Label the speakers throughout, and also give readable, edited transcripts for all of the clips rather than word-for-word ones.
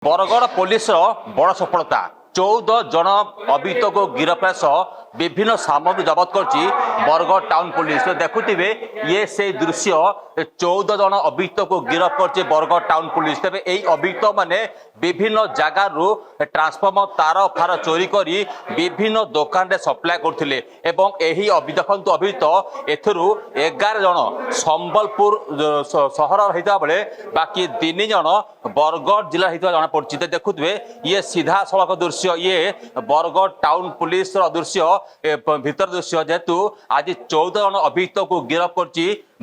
Speaker 1: Bargarh police बड़ सफलता 14 जन अभियुक्त को गिरफ्त सह विभिन्न सामग्री जबत कर बरगढ़ टाउन पुलिस। तो देखुवे ये से दृश्य 14 जन अभियुक्त को गिरफ्त कर बरगढ़ टाउन पुलिस। तेज यही अभियुक्त मैंने विभिन्न जगार ट्रांसफर्मर तार फार चोरी कर विभिन्न दुकान में सप्लाय करते। देखु अभियुक्त एथुरु 11 जन संबलपुर सहर होता बेले बाकी 3 जन बरगढ़ जिला होता जना पड़ी। देखुए ये सीधा सड़क दृश्य ये बरगढ़ टाउन पुलिस दृश्य भीतर दृश्य जेहेतु आज 14 जन अभियुक्त को गिरफ्त कर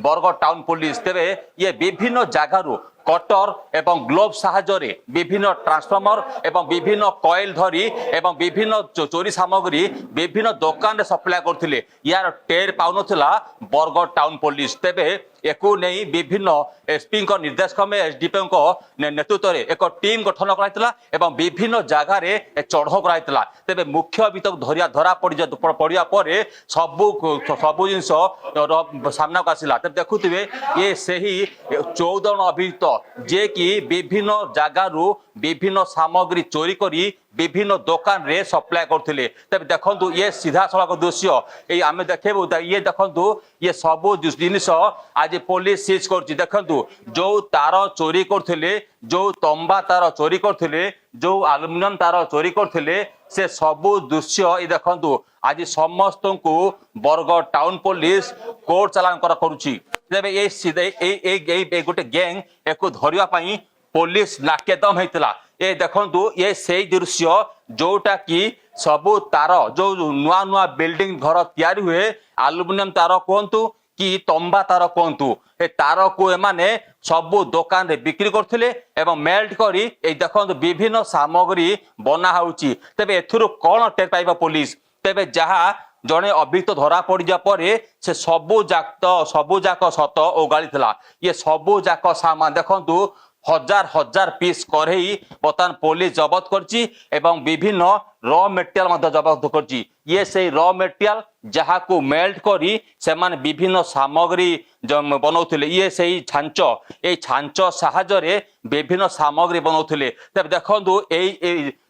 Speaker 1: बरगढ़ टाउन पुलिस। तेरे ये विभिन्न जगार कटर एवं ग्लोव साहाय्य विभिन्न ट्रांसफर्मर एवं विभिन्न कॉइल धरी एवं विभिन्न चोरी सामग्री विभिन्न दुकान सप्लाय करते। यार टेर पाउन बरगढ़ टाउन पुलिस। तेरे एकू नहीं विभिन्न एसपी निर्देश क्रमे एसडीपी नेतृत्व में एक टीम गठन कर विभिन्न जगार चढ़ाऊ कर तेज मुख्य अभियुक्त धरा पड़ा पर सबू जिनस सामना को आसला। तेज देखुए ये से ही 14 जन अभियुक्त जे कि विभिन्न जगार विभिन्न सामग्री चोरी करी विभिन्न दुकान रे सप्लाय करते। तब देखु ये सीधा सड़क दृश्य ये आम देखु ये देखु ये सबू जिनिस आज पुलिस सीज कर देखु जो तार चोरी करते जो तंबा तार चोरी करते जो आलुमिनियम तार चोरी करते से सबू दृश्य ये देखु आज समस्त को बरगढ़ टाउन पुलिस कोर्ट चालान करुच्ची। तेरे ये गोटे गैंग एक धरवाई पुलिस नाट्यदम होता। ये देखु ये से दृश्य जोटा कि सबू तार जो नुआ नुआ बिल्डिंग घर तैयारी हुए आलुमिनियम तार कहतु कि तंबा तार कहतु ए तार को एमाने सबू दुकान रे बिक्री करथिले एवं मेल्ट करी ए देखु विभिन्न सामग्री बना होउची। तेबे एथुरु कोन टेर पाइबा पुलिस। तेबे जहा जड़े अभियुक्त धरा पड़ा पर से सबू जाक सत ओगाड़ी ये सबू जाक सामान देखु हजार हजार पीस करेई बर्तमान पुलिस जबत कर विभिन्न रॉ मेटेरियल जबत कर ये से रॉ मेटेरियल जहाँ को मेल्ट करी से विभिन्न सामग्री बनाऊले। ये से छांच ये छांच साहाय्य विभिन्न सामग्री बनाऊले। तब देखु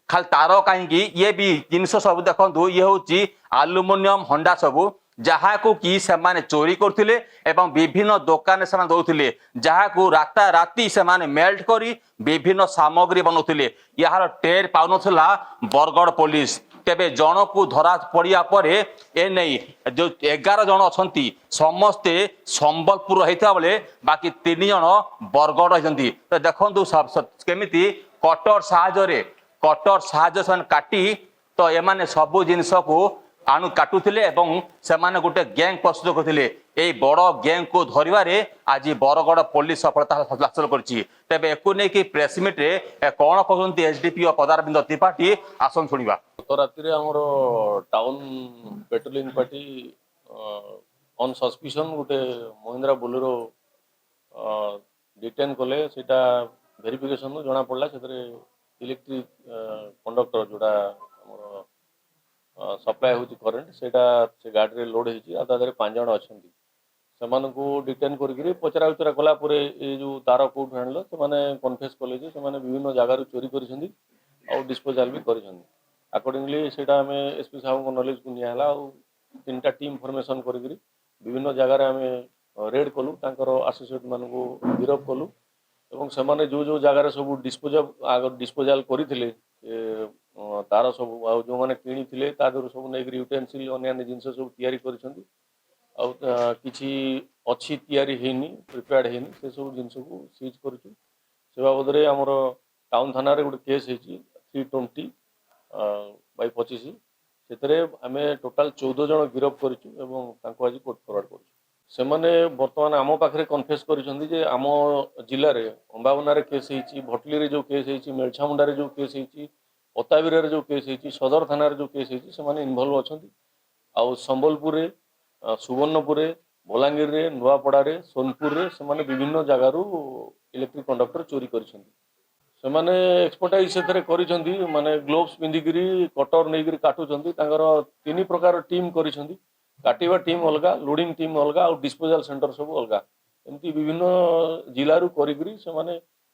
Speaker 1: खाली तार कहीं ये भी जिनस सब देखु ये हूँ आलुमिनियम हंडा सबू जहाँ को कि सेमाने चोरी करथिले एवं विभिन्न दुकान से दौले जहाँ को राता राति से मेल्ट करी विभिन्न सामग्री बनाऊले। यार टेर पाउन बरगढ़ पुलिस। तेबे जन को धरा पड़ा पर ए नहीं जो 11 जन अच्छा समस्ते संबलपुर होता बेले बाकी 3 जन बरगढ़ रही। तो देखु केमी कटर साहाय्य से काटी तो एमाने सबू जिनस को आणु काटुले से गोटे गैंग प्रस्तुत करते। यही बड़ गैंग को धरवे आज बरगढ़ पुलिस सफलता हासिल करे। एक नहीं प्रेसमिट कौन कहते एसडीपी पदारविंद त्रिपाठी आसन शुणा।
Speaker 2: गत राति town patrolling party on suspicion गोटे महिंद्रा बोलेरो डिटेन कले सेटा वेरिफिकेशन जना पड़ा से इलेक्ट्रिक कंडक्टर जोड़ा सप्लाय होची करंट सेटा से गाड़ी रे लोड होची आ तादरे 5 जण अछंती सेमानकु डिटेन करके पचरा उचरा कला पुरे ए जो तार कोड हैंडल से माने कन्फेस कले जे से माने विभिन्न जगार चोरी करिसंदी और डिस्पोजल भी करिसंदी। अकॉर्डिंगली सेटा हमें एसपी साहब को नॉलेज को नियाला और 3टा टीम फॉर्मेशन करके विभिन्न जगार हमें रेड कलु तांकर एसोसिएट मानकु गिरफ कलु एवं से माने जो जगार सब डिस्पोजल करथिले तार सब जो मैंने किणी थे तादर सब नहीं यूटेनसिल अन्य जिनस सब तैयारी करिसंदी किछि अच्छी तैयारी हेनी प्रिपेयर्ड हेनी से सब जिनस को सीज करूछु। से बाबद रे हमर टाउन थाना रे गोटे केस हेची 320/25 सेतरे आमे टोटल 14 जन गिरफ करिछु एवं तांको आज कोर्ट फॉरवर्ड करिछु। से माने वर्तमान आम पाखरे कन्फेस करिसंदी जे आम जिल्ला रे अंबावना रे केस हेची भटली रे जो केस हेची मेलछामुंडा रे जो केस हेची पताबिर जो केस होती सदर थाना जो केस होती से इनवल्व अच्छा आउ संबलपुर सुवर्णपुर बलांगीर रे नुआपड़ा रे सोनपुर रे से विभिन्न जगार इलेक्ट्रिक कंडक्टर चोरी कर एक्सपर्टाइज से माने ग्लोव्स पिंधिकी कटर नहीं काटुंट 3 प्रकार टीम काटिबा टीम अलगा लोडिंग टीम अलगा और डिस्पोजल सेंटर सब अलगा एमती विभिन्न जिलू करी से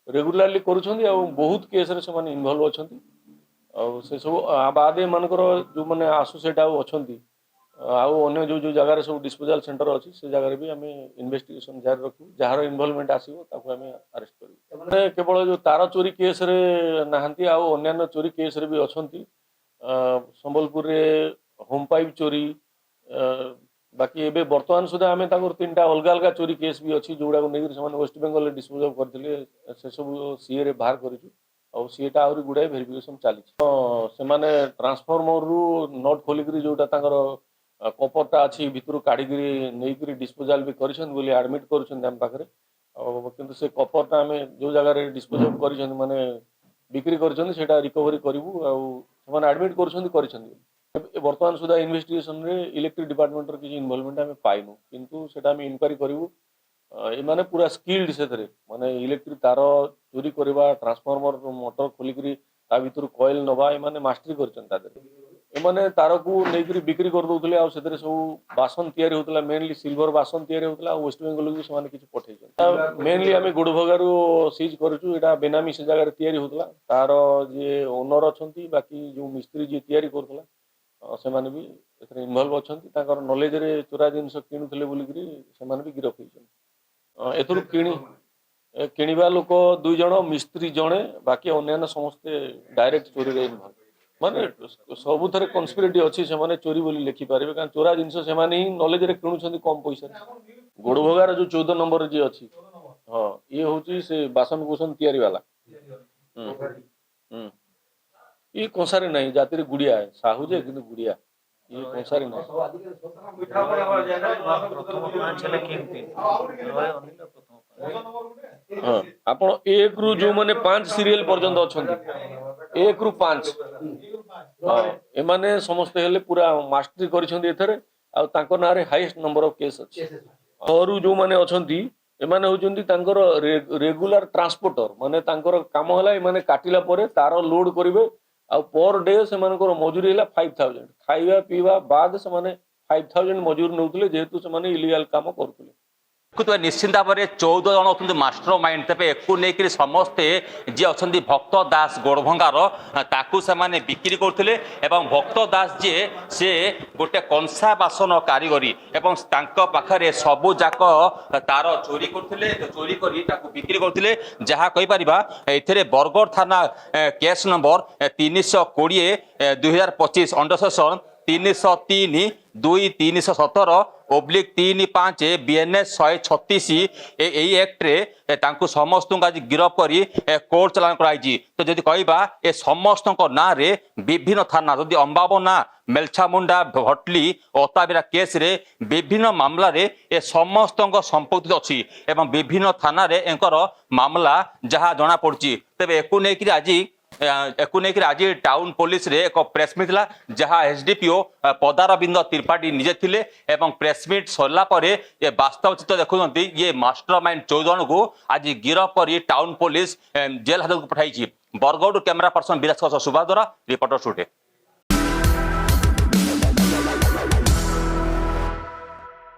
Speaker 2: रेगुलारली करूछंदी और बहुत केस रे से इनवॉल्व अछंती और से सब बाद एमानकर जो माने एसोसिएट आउ अछंती आउ अन्य जो जो जगह सब डिस्पोजल सेंटर अच्छी से जगह भी आम इन्वेस्टिगेशन जारी रखू जार इनवॉल्वमेंट आसो ताको आम अरेस्ट करूँ केवल जो तार चोरी केस रे नहांती आउ अन्य चोरी केस रे भी अछंती संबलपुर रे होम पाइप चोरी बाकी एबे वर्तमान सुधा आम तीन अलग अलग चोरी केस भी अच्छी जोड़ा नहीं वेस्ट बेंगल डिस्पोज करते से सब सीए रे बाहर करूँ और सीएटा आहरी गुड़ाए भेरिफिकेशन चली ट्रांसफॉर्मर रु नट खोलिक जोटा कपरटा अच्छी भितर काढ़ी नहीं डिस्पोजाल भी कर आडमिट कर किंतु से कपरटा आम जो जगह डिस्पोज कर माने बिक्री कर रिकवरी करूँ आडमिट कर वर्तमान सुधा इन्वेस्टिगेशन रे इलेक्ट्रिक डिपार्टमेंट किसी इनवॉल्वमेंट आम पाइनु किंतु सेटा आम इनक्वारी करूँ एमाने पूरा स्किल्ड से माने इलेक्ट्रिक तार चोरी करवा ट्रांसफॉर्मर मोटर खोलिक भर कॉइल नवा एमाने मास्टरी कर तार को लेकर बिक्री कर दौले आ सब बासन तैयारी होता मेनली सिल्वर बासन तैयारी होता वेस्ट बेंगल भी से किसी पठे मेनली आम गुड़भगारू सीज करूँ यहाँ बेनामी से जगह तैयारी होता तार जी ओनर अच्छा बाकी जो मिस्त्री जी तैयारी करूला से भी इनवॉल्व अच्छा नॉलेज रे चोरा जिनस किणुले बोलिकी से भी गिरफ होती एथुरु किणवा लोक 2 जण मिस्त्री जड़े बाकी अन्य समस्ते डायरेक्ट चोरी रे इनवॉल्व माने सबु थरे कन्स्पिरेटी अच्छी से चोरी बोली लिखि पारे कारण चोरा जिनस से ही नॉलेज रे किणुछंती कम पैसा गोड़भगार जो 14 नंबर जी अच्छी हाँ ये हूँ से बासन कुसन तैयारी वाला ये कंसारी नहीं जाति गुड़िया है साहू जे किंतु गुड़िया ये कंसारी नहीं हाँ आपण 1 रु जो माने 5 सीरियल पर्यंत अछंती 1 रु 5 हाँ एमाने समस्त हेले पूरा मास्टरी करिसंती एथरे आ तांको नारे हाईएस्ट नंबर ऑफ केस अछि और जो माने अछंती एमाने होचंती तांकर रेगुलर ट्रांसपोर्टर माने तांकर काम होला एमाने काटिला परे तार लोड करिवे आ पर डे से मजूरी है 5000 खाଇବା पीवा बाद से 5000 मजूरी नौले जेहेतु से इलीगल काम करते
Speaker 1: निश्चिंत भाव में 14 जन अच्छा मास्टर माइंड तेज एक समस्ते जी अच्छा भक्त दास गोड़भंगार ताकू से बिक्री करते भक्त दास जी से गोटे कंसा बासन कारीगरी पाखे सबू जाक तार चोरी करते चोरी कर बिक्री करते जहाँ कहीपर ए बरगढ़ थाना case number 320/2025 under section 303/2/317/3/5 BNS 136 यही एक्ट्रे समस्त आज गिरफ कर कोर्ट चलाण कराई तो जदि कहबा ए समस्त ना रे विभिन्न थाना जदि अंबाबना मेलछामुंडा भटली अताबिरा केस रे विभिन्न मामला रे ए समस्त संपत्ति अच्छी एवं विभिन्न थाना रे एंकर मामला जहाँ जना पड़ी तेज एकू नहीं आज टाउन पुलिस रे एक प्रेसमिट था जहाँ एसडीपीओ पदारविंद त्रिपाठी निजे थिले एवं प्रेसमिट सरला परे ये वास्तव चित्र देखुंत ये मास्टरमाइंड 14 को आज गिरफ कर टाउन पुलिस जेल हाजत को पठाई बरगढ़ कैमरा पर्सन विराज सुभाष द्वारा रिपोर्टर स्टूडियो।